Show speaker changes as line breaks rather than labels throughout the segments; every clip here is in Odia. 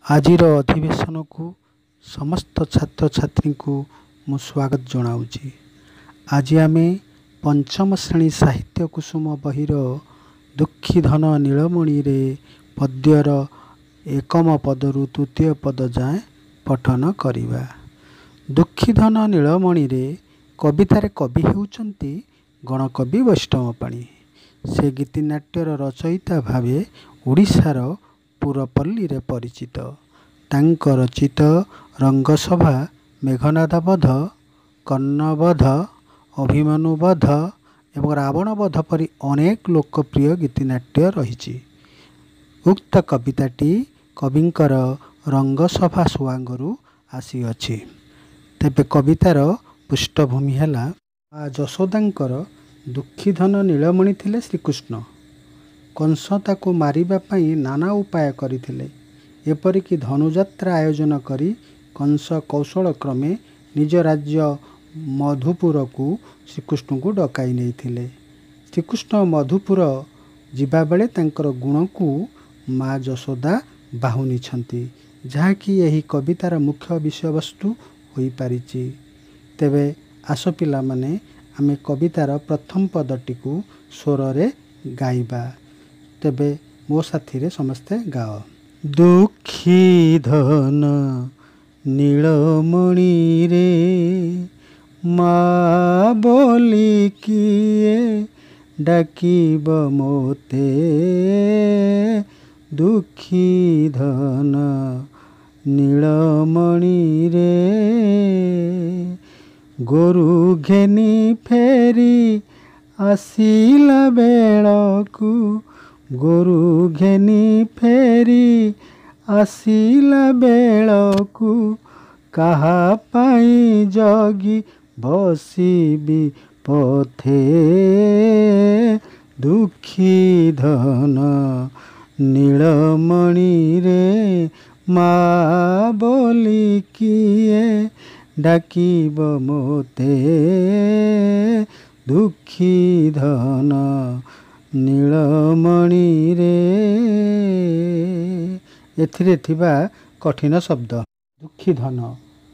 ଆଜିର ଅଧିବେଶନକୁ ସମସ୍ତ ଛାତ୍ରଛାତ୍ରୀଙ୍କୁ ମୁଁ ସ୍ୱାଗତ ଜଣାଉଛି। ଆଜି ଆମେ ପଞ୍ଚମ ଶ୍ରେଣୀ ସାହିତ୍ୟ କୁସୁମ ବହିର ଦୁଃଖୀଧନ ନୀଳମଣିରେ ପଦ୍ୟର ଏକମ ପଦରୁ ତୃତୀୟ ପଦ ଯାଏଁ ପଠନ କରିବା। ଦୁଃଖୀଧନ ନୀଳମଣିରେ କବିତାରେ କବି ହେଉଛନ୍ତି ଗଣକବି ବୈଷ୍ଣବପାଣି। ସେ ଗୀତିନାଟ୍ୟର ରଚୟିତା ଭାବେ ଓଡ଼ିଶାର ପୁରପଲ୍ଲୀରେ ପରିଚିତ। ତାଙ୍କ ରଚିତ ରଙ୍ଗସଭା, ମେଘନାଦ ବଧ, କର୍ଣ୍ଣବଧ, ଅଭିମନ୍ୟୁ ବଧ ଏବଂ ରାବଣ ବଧ ପରି ଅନେକ ଲୋକପ୍ରିୟ ଗୀତିନାଟ୍ୟ ରହିଛି। ଉକ୍ତ କବିତାଟି କବିଙ୍କର ରଙ୍ଗସଭା ସୁଆଙ୍ଗରୁ ଆସିଅଛି। ତେବେ କବିତାର ପୃଷ୍ଠଭୂମି ହେଲା, ମା ଯଶୋଦାଙ୍କର ଦୁଃଖୀଧନ ନୀଳମଣି ଥିଲେ ଶ୍ରୀକୃଷ୍ଣ। କଂସ ତାକୁ ମାରିବା ପାଇଁ ନାନା ଉପାୟ କରିଥିଲେ। ଏପରିକି ଧନୁଯାତ୍ରା ଆୟୋଜନ କରି କଂସ କୌଶଳ କ୍ରମେ ନିଜ ରାଜ୍ୟ ମଧୁପୁରକୁ ଶ୍ରୀକୃଷ୍ଣଙ୍କୁ ଡକାଇ ନେଇଥିଲେ। ଶ୍ରୀକୃଷ୍ଣ ମଧୁପୁର ଯିବାବେଳେ ତାଙ୍କର ଗୁଣକୁ ମା ଯଶୋଦା ବାହୁନିଛନ୍ତି, ଯାହାକି ଏହି କବିତାର ମୁଖ୍ୟ ବିଷୟବସ୍ତୁ ହୋଇପାରିଛି। ତେବେ ଆସ ପିଲାମାନେ, ଆମେ କବିତାର ପ୍ରଥମ ପଦଟିକୁ ସ୍ୱରରେ ଗାଇବା। ତେବେ ମୋ ସାଥିରେ ସମସ୍ତେ ଗାଅ। ଦୁଃଖୀଧନ ନୀଳମଣିରେ ମା ବୋଲି କିଏ ଡାକିବ ମୋତେ। ଦୁଃଖୀଧନ ନୀଳମଣିରେ ଗୋରୁ ଘେନି ଫେରି ଆସିଲା ବେଳକୁ, ଗୋରୁ ଘେନି ଫେରି ଆସିଲା ବେଳକୁ, କାହା ପାଇଁ ଜଗି ବସିବି ପଥେ। ଦୁଃଖୀଧନ ନୀଳମଣିରେ ମା ବୋଲି କିଏ ଡାକିବ ମୋତେ। ଦୁଃଖୀଧନ ନୀଳମଣିରେ। ଏଥିରେ ଥିବା କଠିନ ଶବ୍ଦ। ଦୁଃଖୀଧନ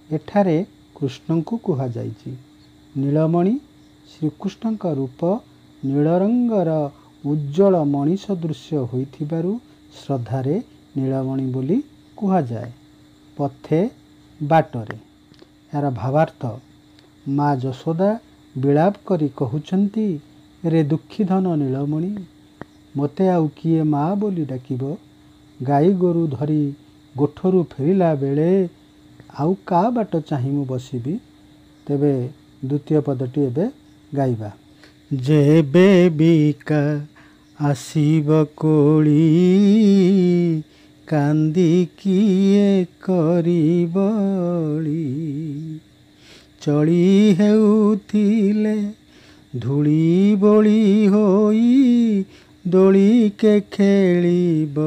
ଏଠାରେ କୃଷ୍ଣଙ୍କୁ କୁହାଯାଇଛି। ନୀଳମଣି ଶ୍ରୀକୃଷ୍ଣଙ୍କ ରୂପ ନୀଳ ରଙ୍ଗର ଉଜ୍ଜ୍ୱଳ ମଣି ସଦୃଶ୍ୟ ହୋଇଥିବାରୁ ଶ୍ରଦ୍ଧାରେ ନୀଳମଣି ବୋଲି କୁହାଯାଏ। ପଥେ ବାଟରେ। ଏହାର ଭାବାର୍ଥ, ମା ଯଶୋଦା ବିଳାପ କରି କହୁଛନ୍ତି, ରେ ଦୁଃଖୀଧନ ନୀଳମଣି, ମୋତେ ଆଉ କିଏ ମା ବୋଲି ଡାକିବ? ଗାଈ ଗୋରୁ ଧରି ଗୋଠରୁ ଫେରିଲା ବେଳେ ଆଉ କା ବାଟ ଚାହିଁ ମୁଁ ବସିବି? ତେବେ ଦ୍ୱିତୀୟ ପଦଟି ଏବେ ଗାଇବା। ଯେବେ ବିକା ଆସିବ କୋଳି, କାନ୍ଦି କିଏ କରିବଳି। ଚଳି ହେଉଥିଲେ ଧୂଳି ବୋଳି ହୋଇ, ଦୋଳି କେ ଖେଳିବ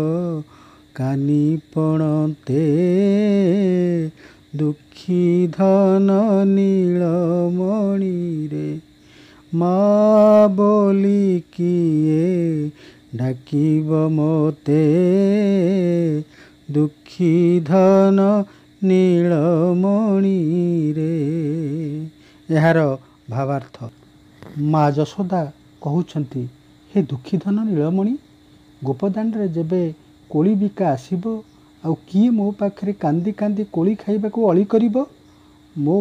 କାନି ପଣତେ। ଦୁଃଖୀଧନ ନୀଳମଣିରେ ମା ବୋଲି କିଏ ଡାକିବ ମୋତେ। ଦୁଃଖୀଧନ ନୀଳମଣିରେ। ଏହାର ଭାବାର୍ଥ, ମା ଯଶୋଦା କହୁଛନ୍ତି, ହେ ଦୁଃଖୀଧନ ନୀଳମଣି, ଗୋପଦାଣ୍ଡରେ ଯେବେ କୋଳି ବିକା ଆସିବ, ଆଉ କିଏ ମୋ ପାଖରେ କାନ୍ଦି କାନ୍ଦି କୋଳି ଖାଇବାକୁ ଅଳି କରିବ? ମୋ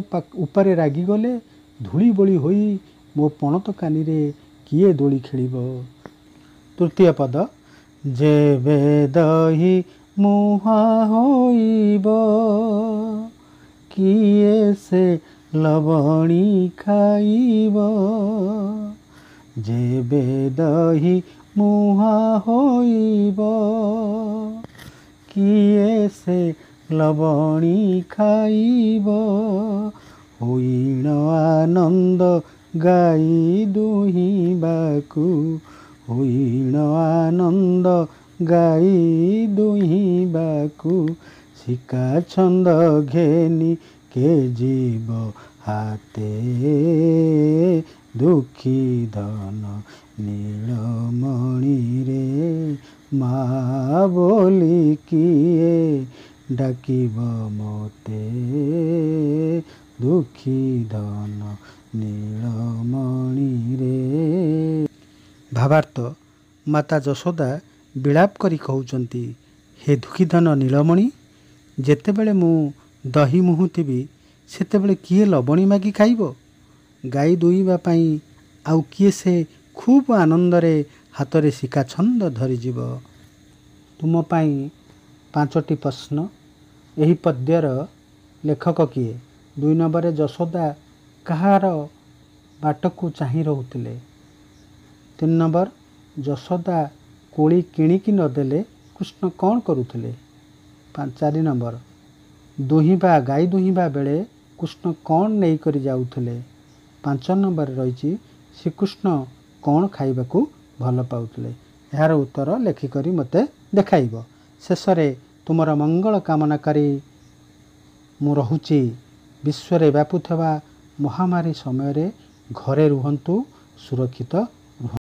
ଉପରେ ରାଗିଗଲେ ଧୂଳି ବୋଳି ହୋଇ ମୋ ପଣତ କାନିରେ କିଏ ଦୋଳି ଖେଳିବ? ତୃତୀୟ ପଦ। ଯେବେ ଦହି ମୁହାଁ ହୋଇବ, କିଏ ସେ ଲବଣୀ ଖାଇବ। ଯେବେ ଦହି ମୁହାଁ ହୋଇବ, କିଏ ସେ ଲବଣୀ ଖାଇବ। ହୋଇଣ ଆନନ୍ଦ ଗାଇ ଦୁହିଁବାକୁ, ହୋଇଣ ଆନନ୍ଦ ଗାଇ ଦୁହିଁବାକୁ, ଶିକା ଛନ୍ଦ ଘେନି କେ ଯିବ ହାତେ। ଦୁଃଖୀଧନ ନୀଳମଣିରେ ମା ବୋଲି କିଏ ଡାକିବ ମୋତେ ଦୁଃଖୀ ଧନ ନୀଳମଣିରେ। ଭାବାର୍ଥ ମାତା ଯଶୋଦା ବିଳାପ କରି କହୁଛନ୍ତି, ହେ ଦୁଃଖୀଧନ ନୀଳମଣି, ଯେତେବେଳେ ମୁଁ ଦହି ମୁହୁଥିବି ସେତେବେଳେ କିଏ ଲବଣୀ ମାଗି ଖାଇବ? ଗାଈ ଦୁହିଁବା ପାଇଁ ଆଉ କିଏ ସେ ଖୁବ୍ ଆନନ୍ଦରେ ହାତରେ ଶିଖାଛନ୍ଦ ଧରିଯିବ? ତୁମ ପାଇଁ 5ଟି ପ୍ରଶ୍ନ। ଏହି ପଦ୍ୟର ଲେଖକ କିଏ? 2 ନମ୍ବରରେ ଯଶୋଦା କାହାର ବାଟକୁ ଚାହିଁ ରହୁଥିଲେ? 3 ନମ୍ବର, ଯଶୋଦା କୋଳି କିଣିକି ନଦେଲେ କୃଷ୍ଣ କ'ଣ କରୁଥିଲେ? 4 ନମ୍ବର, ଗାଈ ଦୁହିଁବା ବେଳେ କୃଷ୍ଣ କ'ଣ ନେଇକରି ଯାଉଥିଲେ? 5 ନମ୍ବରରେ ରହିଛି ଶ୍ରୀକୃଷ୍ଣ କ'ଣ ଖାଇବାକୁ ଭଲ ପାଉଥିଲେ? ଏହାର ଉତ୍ତର ଲେଖିକରି ମୋତେ ଦେଖାଇବ। ଶେଷରେ ତୁମର ମଙ୍ଗଳ କାମନା କରି ମୁଁ ରହୁଛି। ବିଶ୍ୱରେ ବ୍ୟାପୁଥିବା ମହାମାରୀ ସମୟରେ ଘରେ ରୁହନ୍ତୁ, ସୁରକ୍ଷିତ